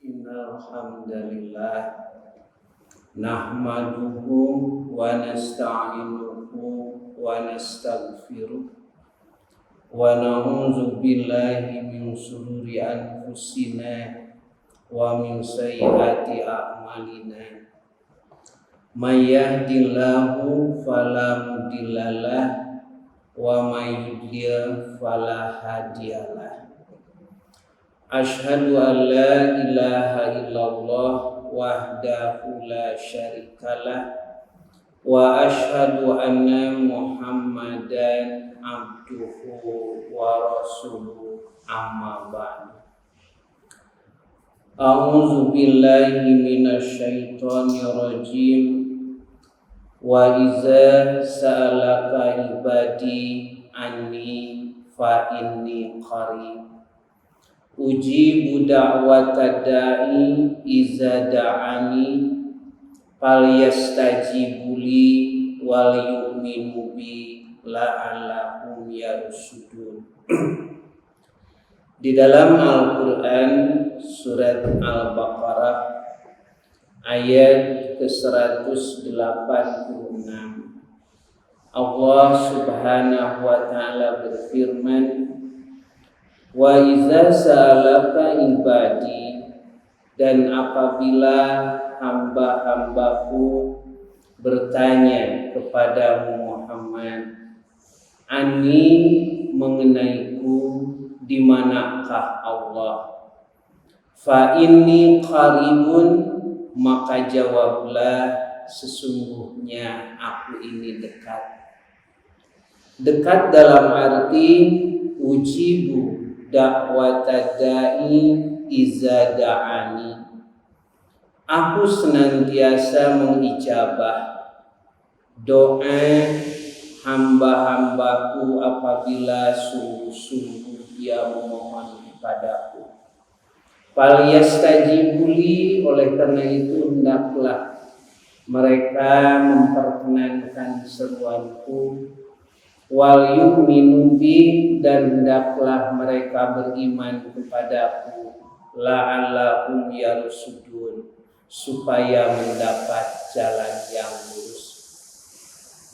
Innal hamdalillah nahmaduhu wa nasta'inuhu wa nastaghfiruh wa na'udzu billahi min shururi anfusina wa min sayyiati a'malina. May yahdihillahu fala mudhillalah wa may yudlil fala hadiyalah. Asyhadu an la ilaha illallah wahdahu la syarikalah wa asyhadu anna Muhammadan abduhu wa rasuluh, amma ba'du. A'udzu billahi minasy syaithanir rajim. Wa iza sa'alaka ibadi anni fa inni qarib ujibu da'watad da'i iza da'ani falyastajibuli wal yu'minu bi la'allahum yarshudun. Di dalam Al-Quran surat Al-Baqarah ayat ke-186 Allah subhanahu wa ta'ala berfirman, wa iza sa'alaka ibadi, dan apabila hamba-hambaku bertanya kepadamu Muhammad, ani mengenaiku, di manakah Allah, fa inni qaribun, maka jawablah sesungguhnya aku ini dekat. Dekat dalam arti ujibu da'watad da'i iza da'ani, aku senantiasa mengijabah doa hamba-hambaku apabila sungguh-sungguh dia memohon kepadaku. Falyastajibuli, oleh karena itu hendaklah mereka memperkenankan seruanku, wal yu'minu bi, dan hendaklah mereka beriman kepadaku, la'allahum yarshudun, supaya mendapat jalan yang lurus.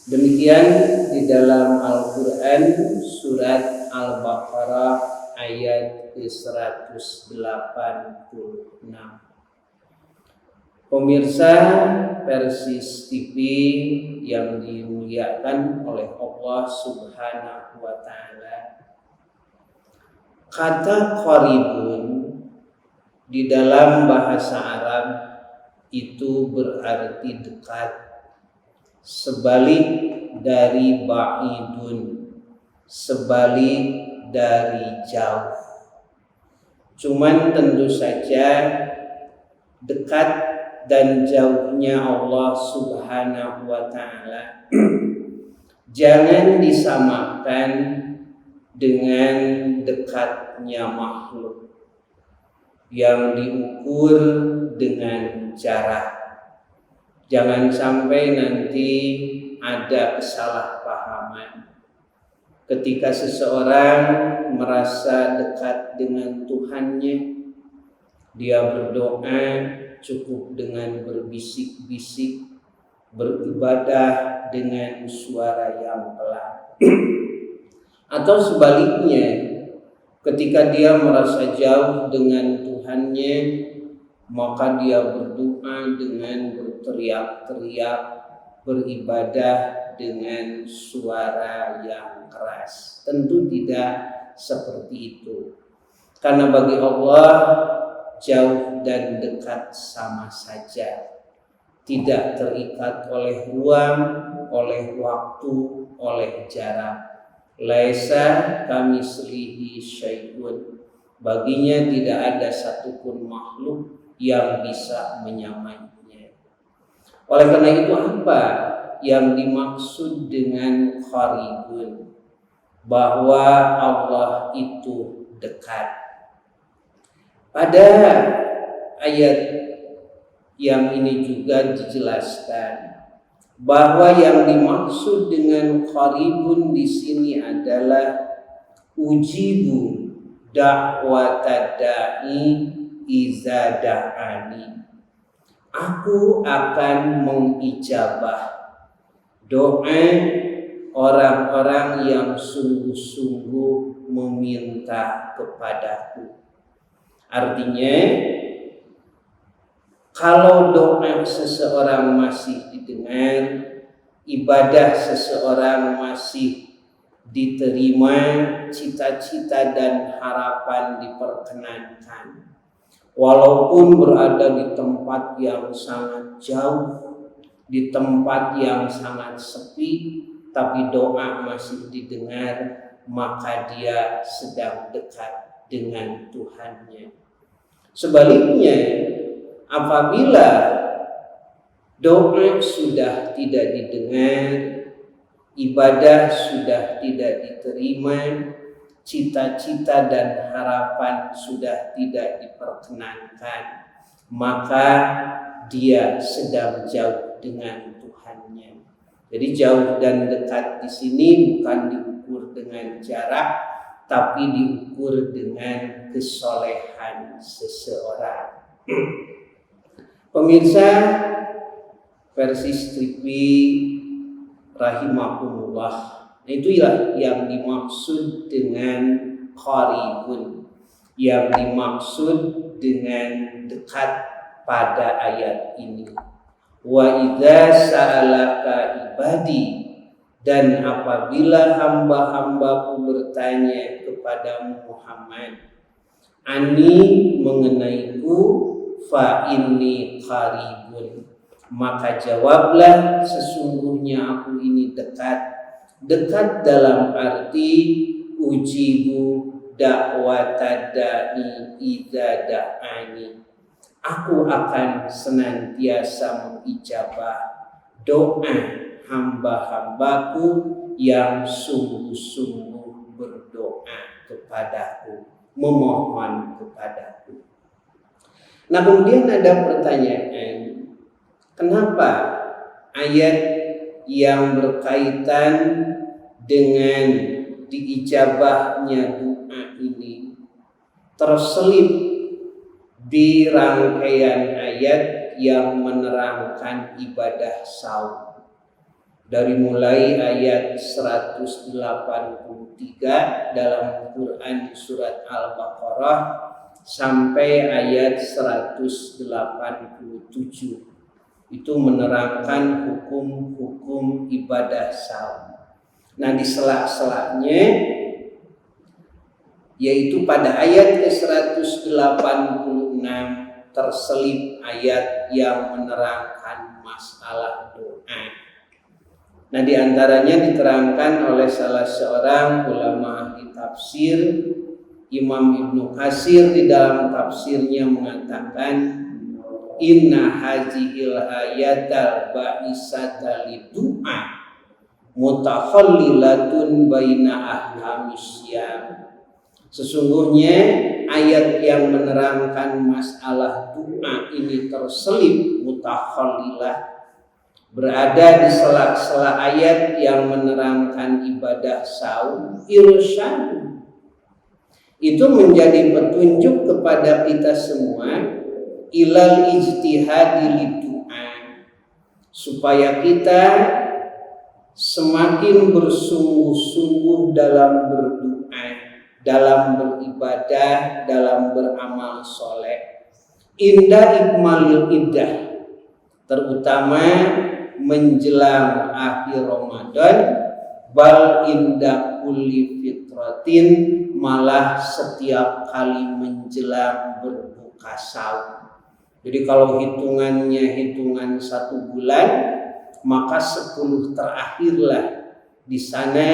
Demikian di dalam Al-Quran surat Al-Baqarah ayat ke-186. Pemirsa Persis TV yang dimuliakan oleh Allah subhanahu wa ta'ala, kata qaribun di dalam bahasa Arab itu berarti dekat, sebalik dari ba'idun, sebalik dari jauh. Cuman tentu saja dekat dan jauhnya Allah subhanahu wa ta'ala jangan disamakan dengan dekatnya makhluk yang diukur dengan jarak. Jangan sampai nanti ada kesalahpahaman ketika seseorang merasa dekat dengan Tuhannya, dia berdoa cukup dengan berbisik-bisik, beribadah dengan suara yang pelan. Atau sebaliknya, ketika dia merasa jauh dengan Tuhannya, maka dia berdoa dengan berteriak-teriak, beribadah dengan suara yang keras. Tentu tidak seperti itu. Karena bagi Allah jauh dan dekat sama saja, tidak terikat oleh ruang, oleh waktu, oleh jarak. Laisa kamitslihi syai'un, baginya tidak ada satupun makhluk yang bisa menyamainya. Oleh karena itu, apa yang dimaksud dengan qaribun? Bahwa Allah itu dekat. Pada ayat yang ini juga dijelaskan bahwa yang dimaksud dengan qaribun di sini adalah ujibu da'watad da'i idza da'ani. Aku akan mengijabah doa orang-orang yang sungguh-sungguh meminta kepadaku. Artinya, kalau doa seseorang masih didengar, ibadah seseorang masih diterima, cita-cita dan harapan diperkenankan. Walaupun berada di tempat yang sangat jauh, di tempat yang sangat sepi, tapi doa masih didengar, maka dia sedang dekat dengan Tuhannya. Sebaliknya, apabila doa sudah tidak didengar, ibadah sudah tidak diterima, cita-cita dan harapan sudah tidak diperkenankan, maka dia sedang jauh dengan Tuhannya. Jadi jauh dan dekat di sini bukan diukur dengan jarak, tapi diukur dengan kesolehan seseorang. Pemirsa versi Stripi rahimakumullah, itulah yang dimaksud dengan qaribun, yang dimaksud dengan dekat pada ayat ini. Wa idza sa'alaka ibadi, dan apabila hamba-hambaku bertanya kepadamu Muhammad, ani mengenaiku, fa inni qaribun, maka jawablah sesungguhnya aku ini dekat. Dekat dalam arti ujibu da'wata da'i idza da'ani. Aku akan senantiasa mengijabah doa hamba-hambaku yang sungguh-sungguh berdoa kepadaku, memohon kepadaku. Nah, kemudian ada pertanyaan, kenapa ayat yang berkaitan dengan diijabahnya doa ini terselip di rangkaian ayat yang menerangkan ibadah saum. Dari mulai ayat 183 dalam Quran surat Al-Baqarah sampai ayat 187. Itu menerangkan hukum-hukum ibadah saum. Nah, di sela-selanya, yaitu pada ayat ke-186 terselip ayat yang menerangkan masalah doa. Nah, di antaranya diterangkan oleh salah seorang ulama ahli tafsir, Imam Ibnu Katsir, di dalam tafsirnya mengatakan, inna hazihil ayatal ba'isata lidu'a mutakhallilatun baina ahkamis syam. Sesungguhnya ayat yang menerangkan masalah doa ini terselip mutakhallilah, berada di sela-sela ayat yang menerangkan ibadah saum, irsyad. Itu menjadi petunjuk kepada kita semua ilal ijtihadi lidu'a, supaya kita semakin bersungguh-sungguh dalam berdoa, dalam beribadah, dalam beramal soleh. Indah ikmalil iddah, terutama menjelang akhir Ramadan, bal indah kulli fitratin, malah setiap kali menjelang berbuka saum. Jadi kalau hitungannya hitungan 1 bulan, maka 10 terakhirlah di sana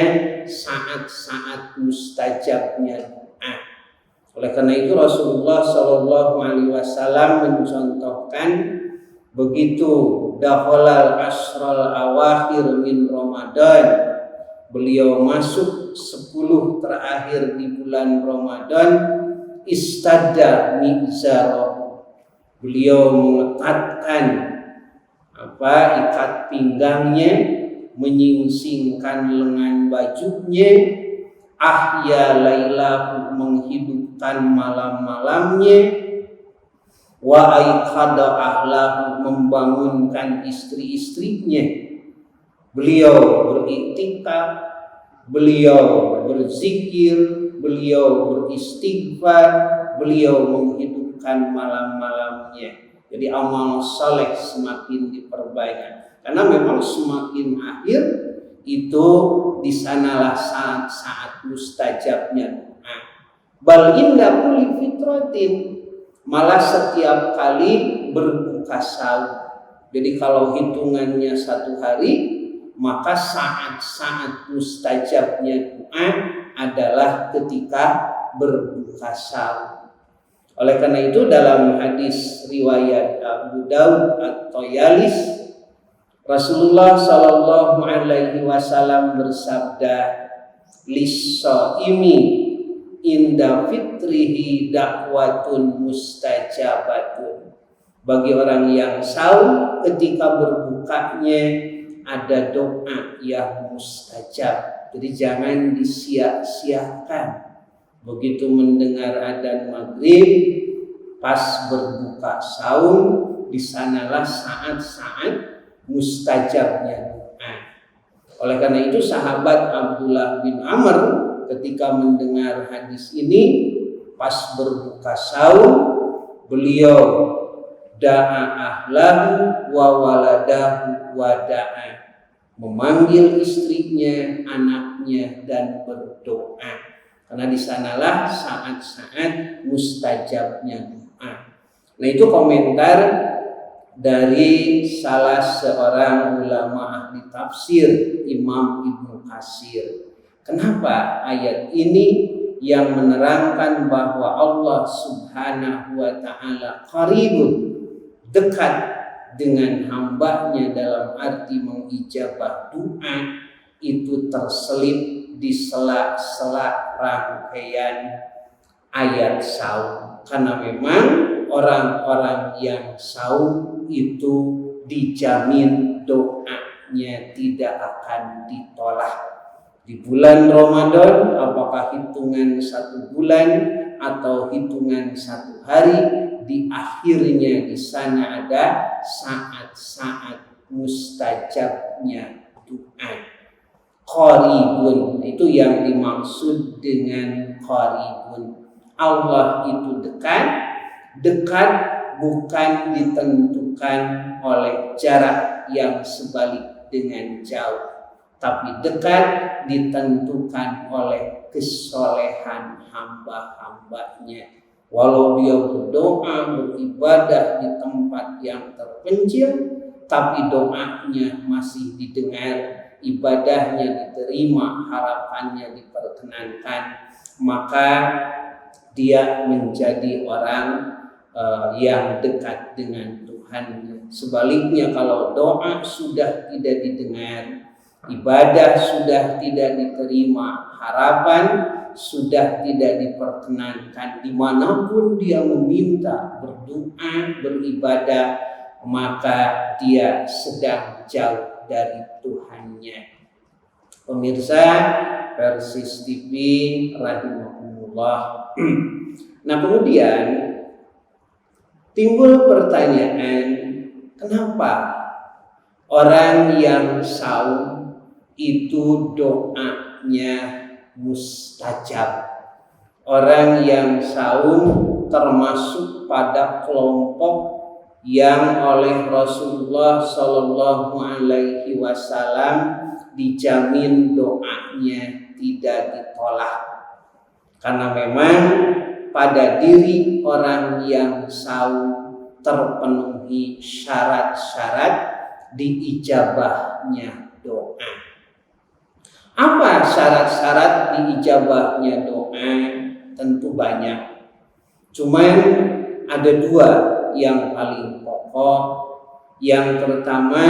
saat-saat mustajabnya doa. Oleh karena itu Rasulullah SAW mencontohkan, begitu dakhalal asral awakhir min Ramadan, beliau masuk 10 terakhir di bulan Ramadan, istadda mizarahu, beliau mengetatkan ikat pinggangnya, menyingsingkan lengan bajunya, ahya lailahu, menghidupkan malam-malamnya, wa aiqada ahlahu, membangunkan istri-istrinya. Beliau beriktikaf, beliau berzikir, beliau beristighfar, beliau menghidupkan malam-malamnya. Jadi amal saleh semakin diperbanyak, karena memang semakin akhir itu di sanalah saat-saat mustajabnya doa. Bal inda kulli fitratin, malah setiap kali berbuka sahur. Jadi kalau hitungannya satu hari, maka saat-saat mustajabnya doa adalah ketika berbuka sahur. Oleh karena itu dalam hadis riwayat Abu Daud atau Yalis, Rasulullah Shallallahu Alaihi Wasallam bersabda, lis-shaimi inda fitrihi dakwatun mustajabatun. Bagi orang yang sahur ketika berbukanya ada doa yang mustajab. Jadi jangan disia-siakan. Begitu mendengar adzan maghrib, pas berbuka sahur, di sanalah saat-saat mustajabnya doa. Oleh karena itu sahabat Abdullah bin Amr ketika mendengar hadis ini, pas berbuka sahur, beliau da'a ahlahu wa waladahu wa da'a, memanggil istrinya, anaknya, dan berdoa. Karena di sanalah saat-saat mustajabnya doa. Nah, itu komentar dari salah seorang ulama ahli tafsir, Imam Ibnu Katsir. Kenapa ayat ini yang menerangkan bahwa Allah Subhanahu wa ta'ala qaribun, dekat dengan hambanya dalam arti mengijabah doa, itu terselip di sela-sela rangkaian ayat saum. Karena memang orang-orang yang saum itu dijamin doanya tidak akan ditolak. Di bulan Ramadan, apakah hitungan 1 bulan atau hitungan 1 hari, di akhirnya di sana ada saat-saat mustajabnya doa. Qaribun, itu yang dimaksud dengan qaribun. Allah itu dekat bukan ditentukan oleh jarak yang sebalik dengan jauh, tapi dekat ditentukan oleh kesolehan hamba-hambanya. Walau dia berdoa, beribadah di tempat yang terpencil, tapi doanya masih didengar, ibadahnya diterima, harapannya diperkenankan, maka dia menjadi orang yang dekat dengan Tuhan. Sebaliknya, kalau doa sudah tidak didengar, ibadah sudah tidak diterima, harapan sudah tidak diperkenankan, dimanapun dia meminta, berdoa, beribadah, maka dia sedang jauh dari Tuhannya. Pemirsa Persis TV rahimahumullah. Nah, kemudian timbul pertanyaan, kenapa orang yang saum itu doanya mustajab? Orang yang saum termasuk pada kelompok yang oleh Rasulullah Shallallahu Alaihi Wasallam dijamin doanya tidak ditolak, karena memang pada diri orang yang saum terpenuhi syarat-syarat diijabahnya doa. Apa syarat-syarat diijabahnya doa? Tentu banyak, cuman ada 2 yang paling pokok. Yang pertama,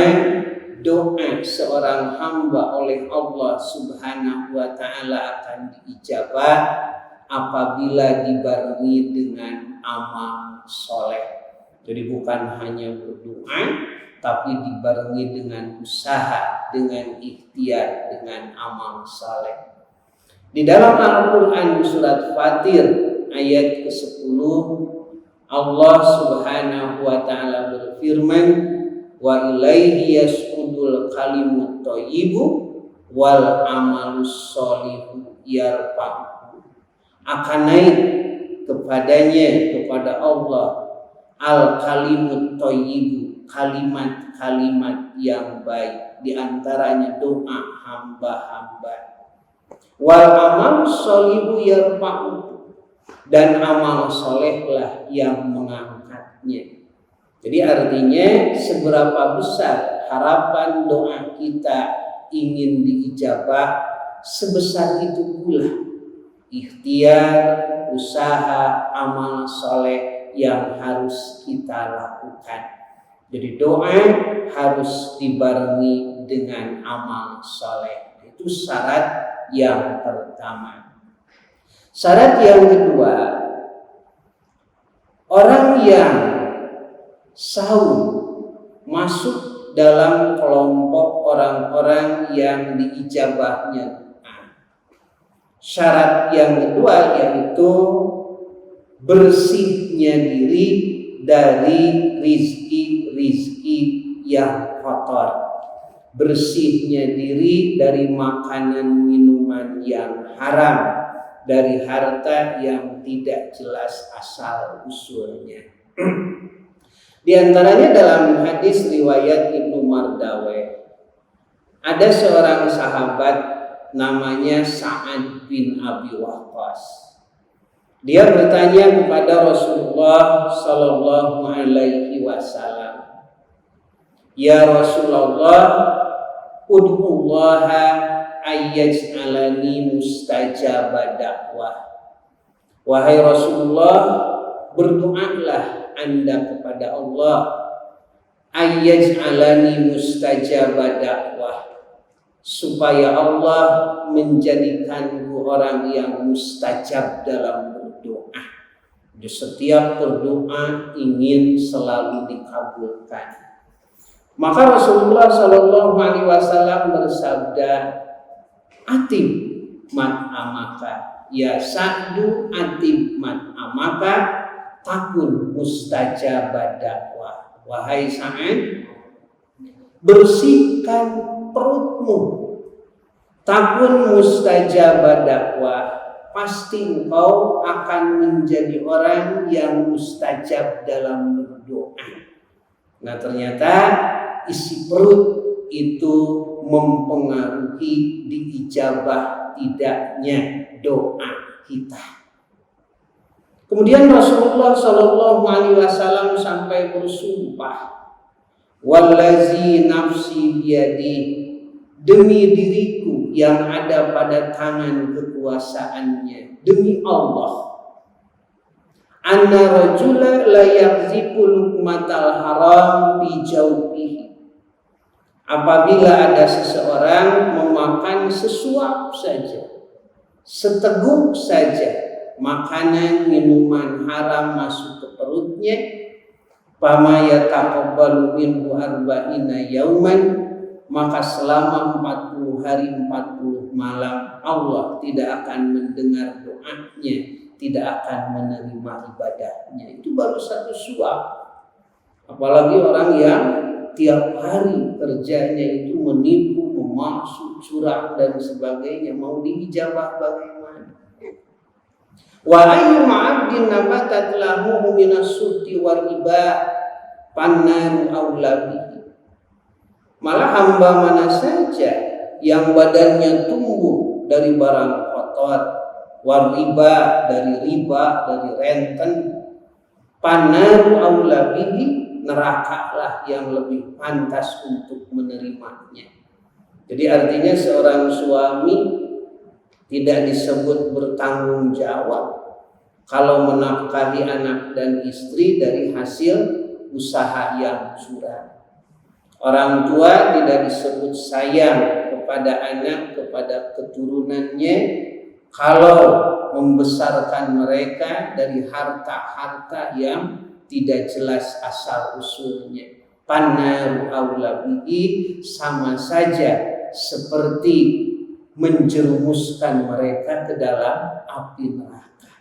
doa seorang hamba oleh Allah Subhanahu wa ta'ala akan diijabah apabila dibarengi dengan amal soleh. Jadi bukan hanya berdoa, tapi dibarengi dengan usaha, dengan ikhtiar, dengan amal soleh. Di dalam Al-Quran surat Fatir ayat ke-10, Allah Subhanahu wa taala berfirman, wa ilaihi yas'udul kalimut thayyibu wal amalus sholihu yarfa'u. Akan naik kepadanya, kepada Allah, al kalimut thayyibu, kalimat-kalimat yang baik, di antaranya doa hamba-hamba. Wal amalus sholihu yarfa'u, dan amal solehlah yang mengangkatnya. Jadi artinya seberapa besar harapan doa kita ingin diijabah, sebesar itu pula ikhtiar, usaha, amal soleh yang harus kita lakukan. Jadi doa harus dibarengi dengan amal soleh. Itu syarat yang pertama. Syarat yang kedua, orang yang saum masuk dalam kelompok orang-orang yang diijabahnya. Syarat yang kedua yaitu bersihnya diri dari rizki-rizki yang kotor, bersihnya diri dari makanan minuman yang haram, dari harta yang tidak jelas asal usulnya. Di antaranya dalam hadis riwayat Ibnu Mardaweh, ada seorang sahabat namanya Sa'ad bin Abi Waqqas. Dia bertanya kepada Rasulullah sallallahu alaihi wasallam, "Ya Rasulullah, ud'ullaha ayyaj'alani mustajaba dakwah." Wahai Rasulullah, berdoalah Anda kepada Allah, ayyaj'alani mustajaba dakwah, supaya Allah menjadikanku orang yang mustajab dalam berdoa. Di setiap berdoa ingin selalu dikabulkan. Maka Rasulullah Shallallahu Alaihi Wasallam bersabda, "Atib mat amaka, ya Sa'du atib mat amaka, takun mustajab dakwah." Wahai Sa'ad, bersihkan perutmu, takun mustajab dakwah, pasti engkau akan menjadi orang yang mustajab dalam berdoa. Nah, ternyata isi perut itu mempengaruhi diijabah tidaknya doa kita. Kemudian Rasulullah Shallallahu Alaihi Wasallam sampai bersumpah, "Wallazi nafsi biyadi, demi diriku yang ada pada tangan kekuasaannya, demi Allah, anna rajula la yakzifu luqmatal haram bi jawfihi." Apabila ada seseorang memakan sesuap saja, seteguk saja makanan minuman haram masuk ke perutnya, fama yataqabbalu minhu arba'ina yauman, maka selama 40 hari 40 malam Allah tidak akan mendengar doanya, tidak akan menerima ibadahnya. Itu baru satu suap. Apalagi orang yang tiap hari kerjanya itu menipu, memalsu, curang dan sebagainya, mau diijabah bagaimana? Wa ayyu ma'abdin nabatat lahu minas suhti wal riba pannaru aula bihi. Malah hamba mana saja yang badannya tumbuh dari barang kotor, wal riba, dari riba, dari renten, pannaru aula bihi, nerakalah yang lebih pantas untuk menerimanya. Jadi artinya seorang suami tidak disebut bertanggung jawab kalau menafkahi anak dan istri dari hasil usaha yang curang. Orang tua tidak disebut sayang kepada anak, kepada keturunannya kalau membesarkan mereka dari harta-harta yang tidak jelas asal usulnya. Pannaru aula bihi, sama saja seperti menjerumuskan mereka ke dalam api neraka.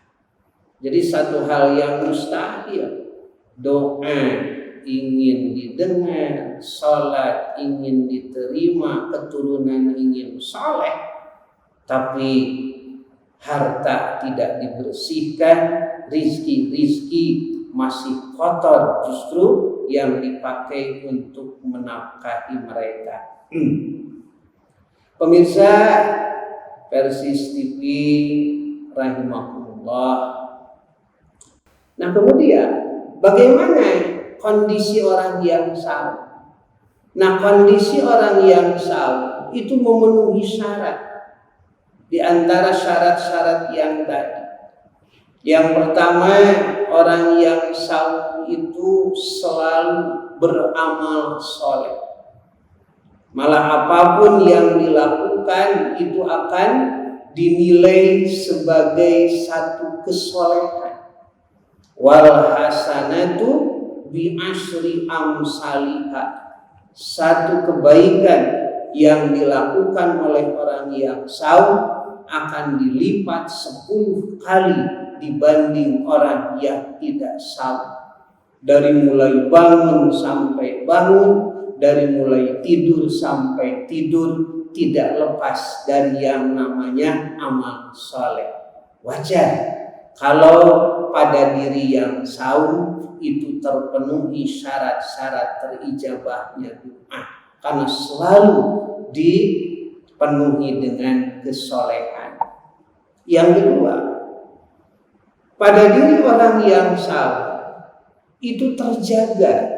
Jadi satu hal yang mustahil, doa ingin didengar, sholat ingin diterima, keturunan ingin soleh, tapi harta tidak dibersihkan, rizki masih kotor, justru yang dipakai untuk menafkahi mereka. Pemirsa Persis TV rahimakumullah. Nah kemudian bagaimana kondisi orang yang saum? Nah kondisi orang yang saum itu memenuhi syarat. Di antara syarat-syarat yang tadi, yang pertama, orang yang saum itu selalu beramal soleh. Malah apapun yang dilakukan itu akan dinilai sebagai satu kesolehan. Wal hasanatu bi asyri amsalha. Satu kebaikan yang dilakukan oleh orang yang saum akan dilipat 10 kali dibanding orang yang tidak saum. Dari mulai bangun sampai bangun, dari mulai tidur sampai tidur, tidak lepas dari yang namanya amal soleh. Wajar kalau pada diri yang saum itu terpenuhi syarat-syarat terijabahnya doa, karena selalu dipenuhi dengan kesolehan. Yang kedua, pada diri orang yang saum itu terjaga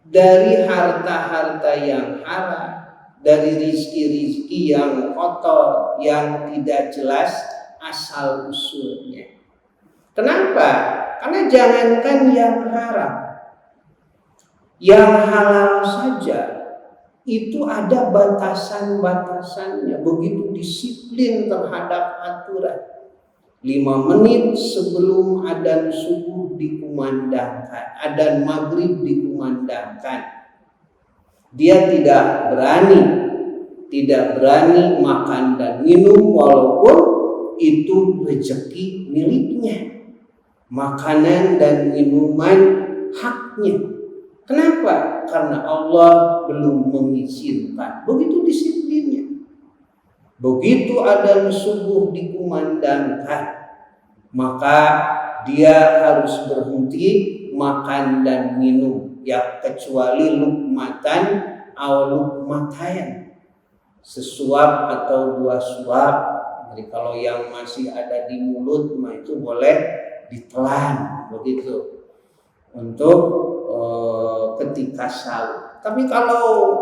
dari harta-harta yang haram, dari rizki-rizki yang kotor, yang tidak jelas asal usulnya. Kenapa? Karena jangankan yang haram, yang halal saja itu ada batasan-batasannya, begitu disiplin terhadap aturan. 5 menit sebelum adzan subuh dikumandangkan, adzan maghrib dikumandangkan, dia tidak berani makan dan minum walaupun itu rezeki miliknya. Makanan dan minuman haknya. Kenapa? Karena Allah belum mengizinkan. Begitu disiplinnya. Begitu adzan subuh dikumandangkan, maka dia harus berhenti makan dan minum, ya kecuali lukmatan atau lukmatayan, sesuap atau 2 suap. Jadi kalau yang masih ada di mulut itu boleh ditelan begitu untuk ketika sahur. Tapi kalau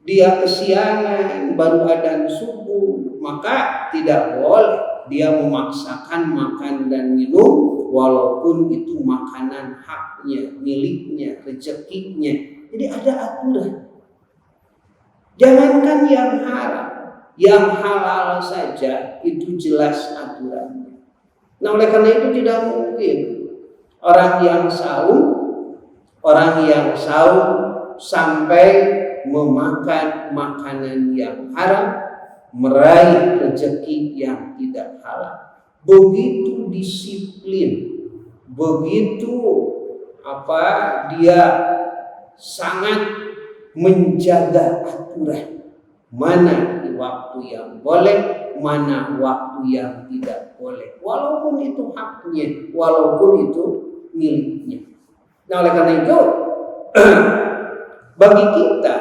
dia kesiangan baru adzan subuh, maka tidak boleh dia memaksakan makan dan minum walaupun itu makanan haknya, miliknya, rezekinya. Jadi ada aturan. Jangankan yang haram, yang halal saja itu jelas aturannya. Nah oleh karena itu tidak mungkin orang yang saum sampai memakan makanan yang haram, meraih rezeki yang tidak halal. Begitu disiplin, begitu dia sangat menjaga aturan. Mana waktu yang boleh, mana waktu yang tidak boleh, walaupun itu haknya, walaupun itu miliknya. Nah oleh karena itu bagi kita,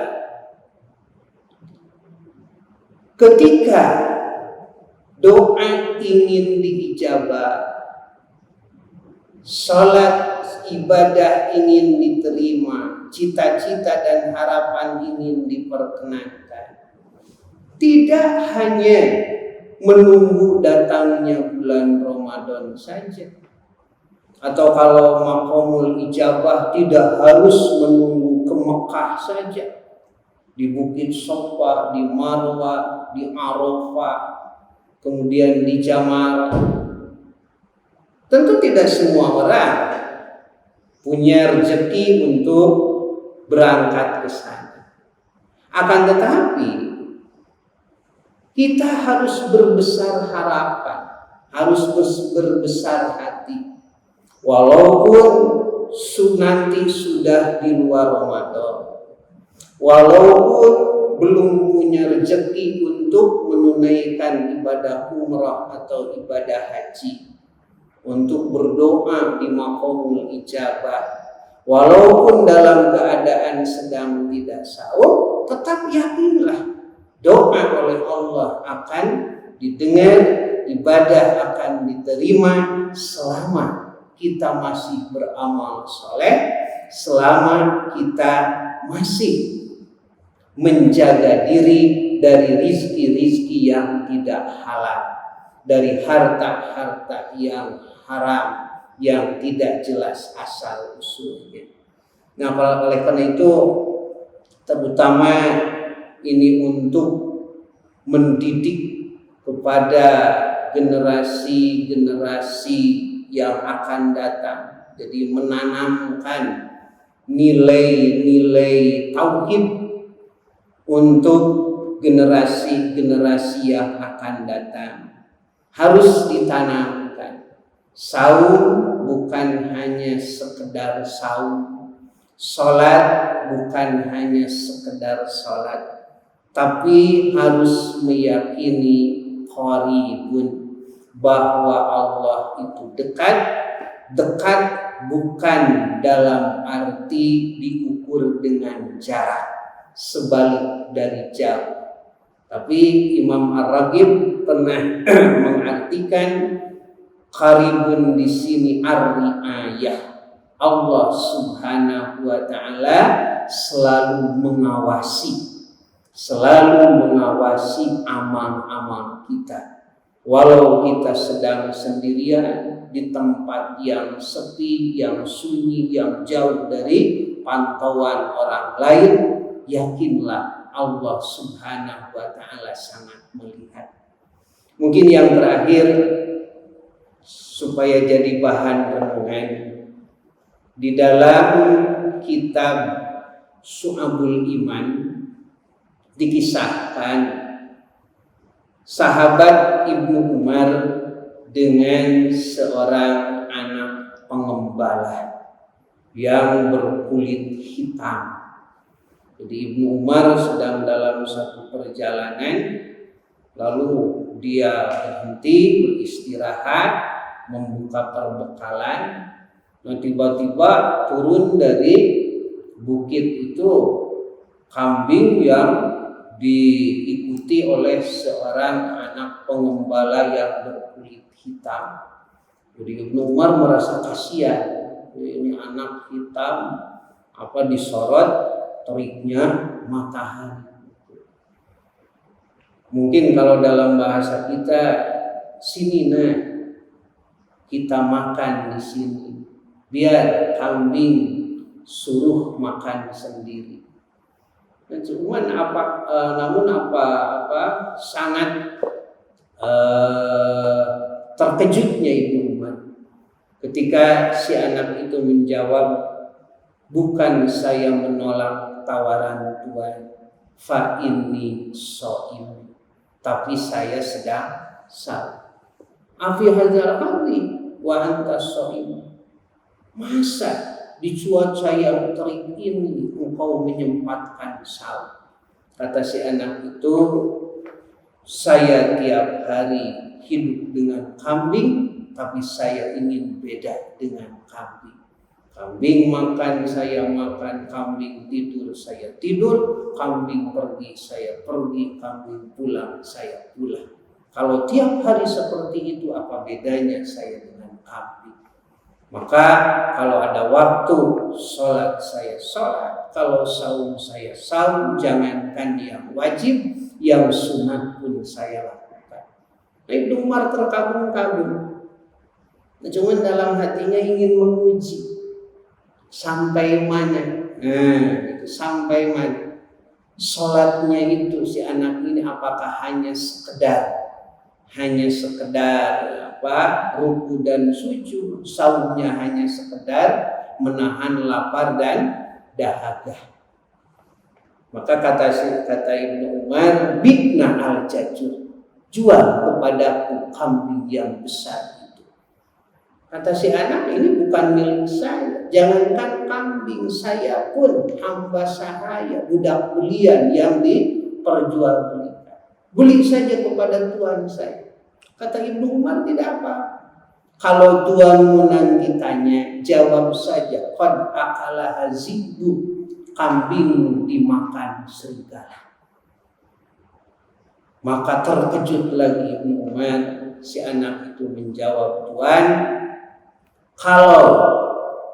ketika doa ingin diijabah, salat ibadah ingin diterima, cita-cita dan harapan ingin diperkenankan, tidak hanya menunggu datangnya bulan Ramadan saja, atau kalau maqamul ijabah tidak harus menunggu ke Mekah saja, di Bukit Sofa, di Marwah, di Arafah, kemudian di Jamar. Tentu tidak semua orang punya rezeki untuk berangkat ke sana. Akan tetapi kita harus berbesar harapan harus berbesar hati. Walaupun nanti sudah di luar Ramadan, walaupun belum punya rezeki untuk menunaikan ibadah umrah atau ibadah haji, untuk berdoa di maqamul ijabah, walaupun dalam keadaan sedang tidak sahur, tetap yakinlah doa oleh Allah akan didengar, ibadah akan diterima selama kita masih beramal soleh, selama kita masih menjaga diri dari rizki-rizki yang tidak halal, dari harta-harta yang haram, yang tidak jelas asal usulnya. Nah, oleh karena itu, terutama ini untuk mendidik kepada generasi-generasi yang akan datang. Jadi menanamkan nilai-nilai tauhid untuk generasi-generasi yang akan datang. Harus ditanamkan. Saum bukan hanya sekedar saum, sholat bukan hanya sekedar sholat, tapi harus meyakini qaribun, bahwa Allah itu dekat bukan dalam arti diukur dengan jarak, sebalik dari jauh. Tapi Imam Ar-Raghib pernah mengartikan qaribun di sini ar-riayah. Allah Subhanahu wa taala selalu mengawasi amal-amal kita. Walau kita sedang sendirian di tempat yang sepi, yang sunyi, yang jauh dari pantauan orang lain, yakinlah Allah Subhanahu wa taala sangat melihat. Mungkin yang terakhir, supaya jadi bahan renungan, di dalam kitab Syu'abul Iman dikisahkan sahabat Ibnu Umar dengan seorang anak pengembala yang berkulit hitam. Jadi Ibnu Umar sedang dalam satu perjalanan, lalu dia berhenti beristirahat, membuka perbekalan. Nah, tiba-tiba turun dari bukit itu kambing yang diikuti oleh seorang anak pengembala yang berkulit hitam. Jadi Ibnu Umar merasa kasihan, ini anak hitam disorot teriknya matahari. Mungkin kalau dalam bahasa kita, sini nah, kita makan di sini, biar kambing suruh makan sendiri. Namun sangat terkejutnya Ibnu Umar ketika si anak itu menjawab, bukan saya menolak tawaran Tuhan, fa inni shaim, tapi saya sedang saum. Afi hadzal hari wa anta shaim. Masa di cuaca yang terik ini engkau menyempatkan saum? Kata si anak itu, saya tiap hari hidup dengan kambing, tapi saya ingin beda dengan kambing. Kambing makan, saya makan. Kambing tidur, saya tidur. Kambing pergi, saya pergi. Kambing pulang, saya pulang. Kalau tiap hari seperti itu, apa bedanya saya dengan kambing? Maka kalau ada waktu sholat, saya sholat. Kalau saum, saya saum. Jangankan yang wajib, yang sunat pun saya lakukan. Ibnu Umar terkagum-kagum. Cuman dalam hatinya ingin menguji sampai mana. Sampai mana sholatnya itu si anak ini, apakah hanya sekedar ruku dan sujud, saumnya hanya sekedar menahan lapar dan dahaga. Maka kata Ibnu Umar, bikna al-jajur, jual kepadaku kambing yang besar itu. Kata si anak, ini bukan milik saya. Jangankan kambing, saya pun hamba sahaya, budak belian yang diperjualbelikan. Beli saja kepada tuan saya. Kata Ibnu Umar, tidak apa. Kalau tuanmu nanti tanya, jawab saja, qad akala hazibu, kambingmu dimakan serigala. Maka terkejut lagi Ibnu Umar, si anak itu menjawab, tuan, kalau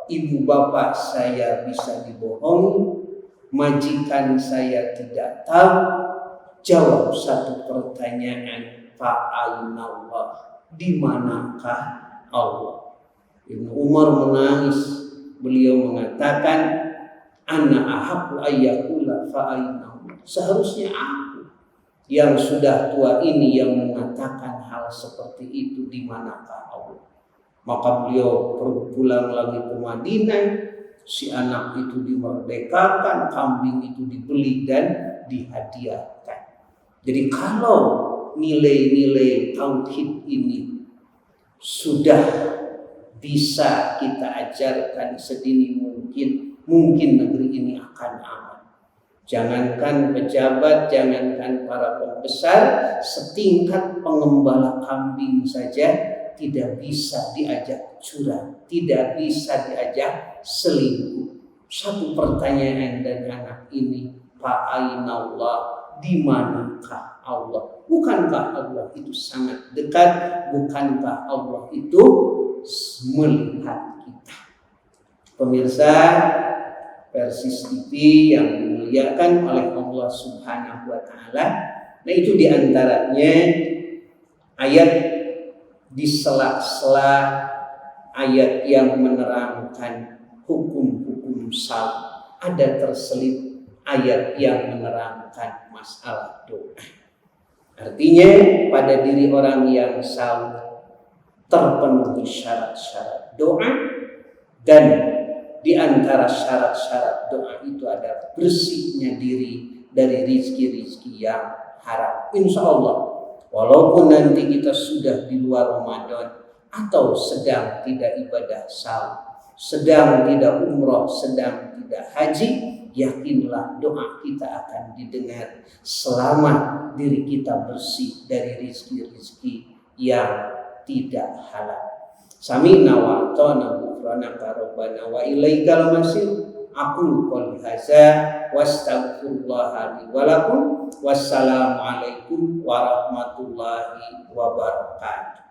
ibu bapak saya bisa dibohongi, majikan saya tidak tahu, jawab satu pertanyaan, fa'ainallah, di manakah Allah? Ibnu Umar menangis. Beliau mengatakan, ana ahaqqu ayyakula fa'ainallah. Seharusnya aku yang sudah tua ini yang mengatakan hal seperti itu, di manakah Allah? Maka beliau pulang lagi ke Madinah. Si anak itu dimerdekakan, kambing itu dibeli dan dihadiahkan. Jadi kalau nilai-nilai tauhid ini sudah bisa kita ajarkan sedini mungkin negeri ini akan aman. Jangankan pejabat, jangankan para pembesar, setingkat pengembala kambing saja tidak bisa diajak curang, tidak bisa diajak selingkuh. Satu pertanyaan dari anak ini, fa'ainallah, di manakah Allah? Bukankah Allah itu sangat dekat? Bukankah Allah itu melihat kita? Pemirsa Persis TV yang dimuliakan oleh Allah Subhanahu wa Ta'ala. Nah, itu diantaranya ayat di sela-sela ayat yang menerangkan hukum-hukum saum. Ada terselip ayat yang menerangkan masalah doa. Artinya pada diri orang yang saum terpenuhi syarat-syarat doa, dan di antara syarat-syarat doa itu ada bersihnya diri dari rizki-rizki yang haram. Insya Allah, walaupun nanti kita sudah di luar Ramadan atau sedang tidak ibadah saum, sedang tidak umroh, sedang tidak haji, yakinlah doa kita akan didengar selama diri kita bersih dari rizki-rizki yang tidak halal. Sami'na wa ata'na ghufranaka rabbana wa ilaikal masir. Aku qouli hadza wastaghfirullaha li wa lakum. Wassalamu alaikum warahmatullahi wabarakatuh.